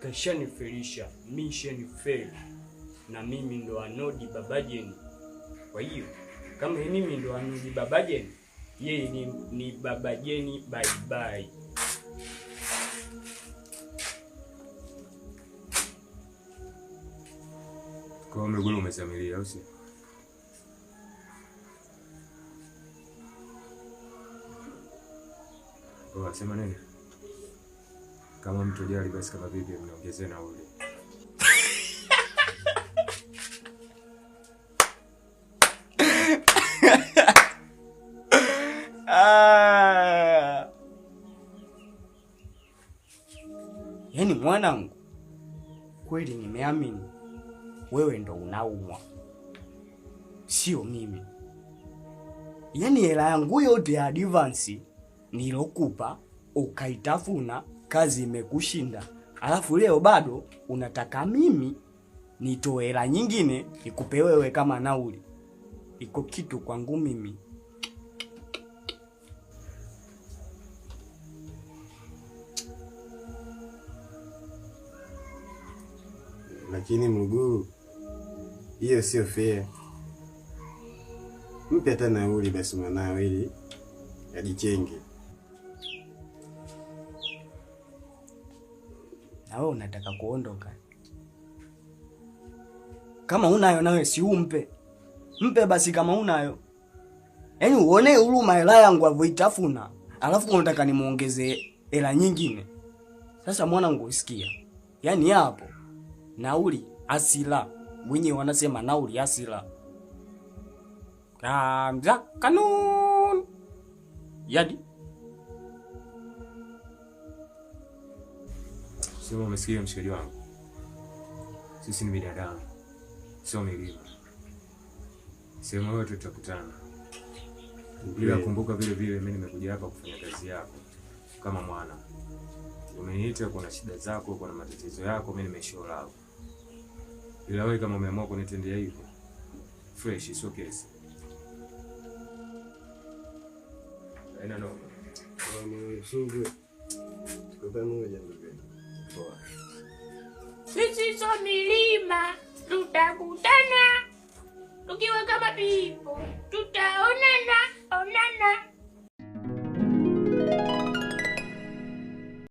kashanifelisha, mission fail, na mimi ndo anodi babajeni. Kwa hiyo kama mimi ndo anodi babajeni, yeye ni babajeni bye bye. Kwa mgulu umezamilia au si? Kwa sema nini? Kama mtu jali basi kama bibi mnaongezea nauli. Yaani mwanangu, kweli nimeamini wewe ndo unaumwa, sio mimi. Yaani hela yangu yote ya advance nilokupa ukaitafuna, kazi imekushinda. Alafu leo bado unataka mimi nitoe hela nyingine nikupe wewe kama nauli. Iko kitu kwangu mimi. Lakini Mguu, hiyo sio fair. Mpe hata nauli basi mwanao ili ajichenge. Na wewe unataka kuondoka? Kama unayo nawe si umpe. Mpe basi kama unayo. Yaani uone huruma hela yangu avoitafuna. Alafu unataka nimuongezee hela nyingine. Sasa mwanangu usikia. Yaani hapo nauli asila. Wenyewe wanasema nauli asila. Kamza kanun. Yadi. Sema umesikia mshikaji wangu. Sisi ni binadamu. Sio milima. Sema wewe tutakutana. Bila kumbuka vile vile mimi nimekuja hapa kufanya kazi yako kama mwana. Umeniita kuna shida zako, kuna matatizo yako, mimi nimeshauri. Ila wewe kama umeamua kunitendea hivyo, fresh is okay. Haina noma. Msungu. Tuko moja ndugu. Poa. Sisi so milima, tutakutana. Tukiwa kama pipo, tutaonana, onana.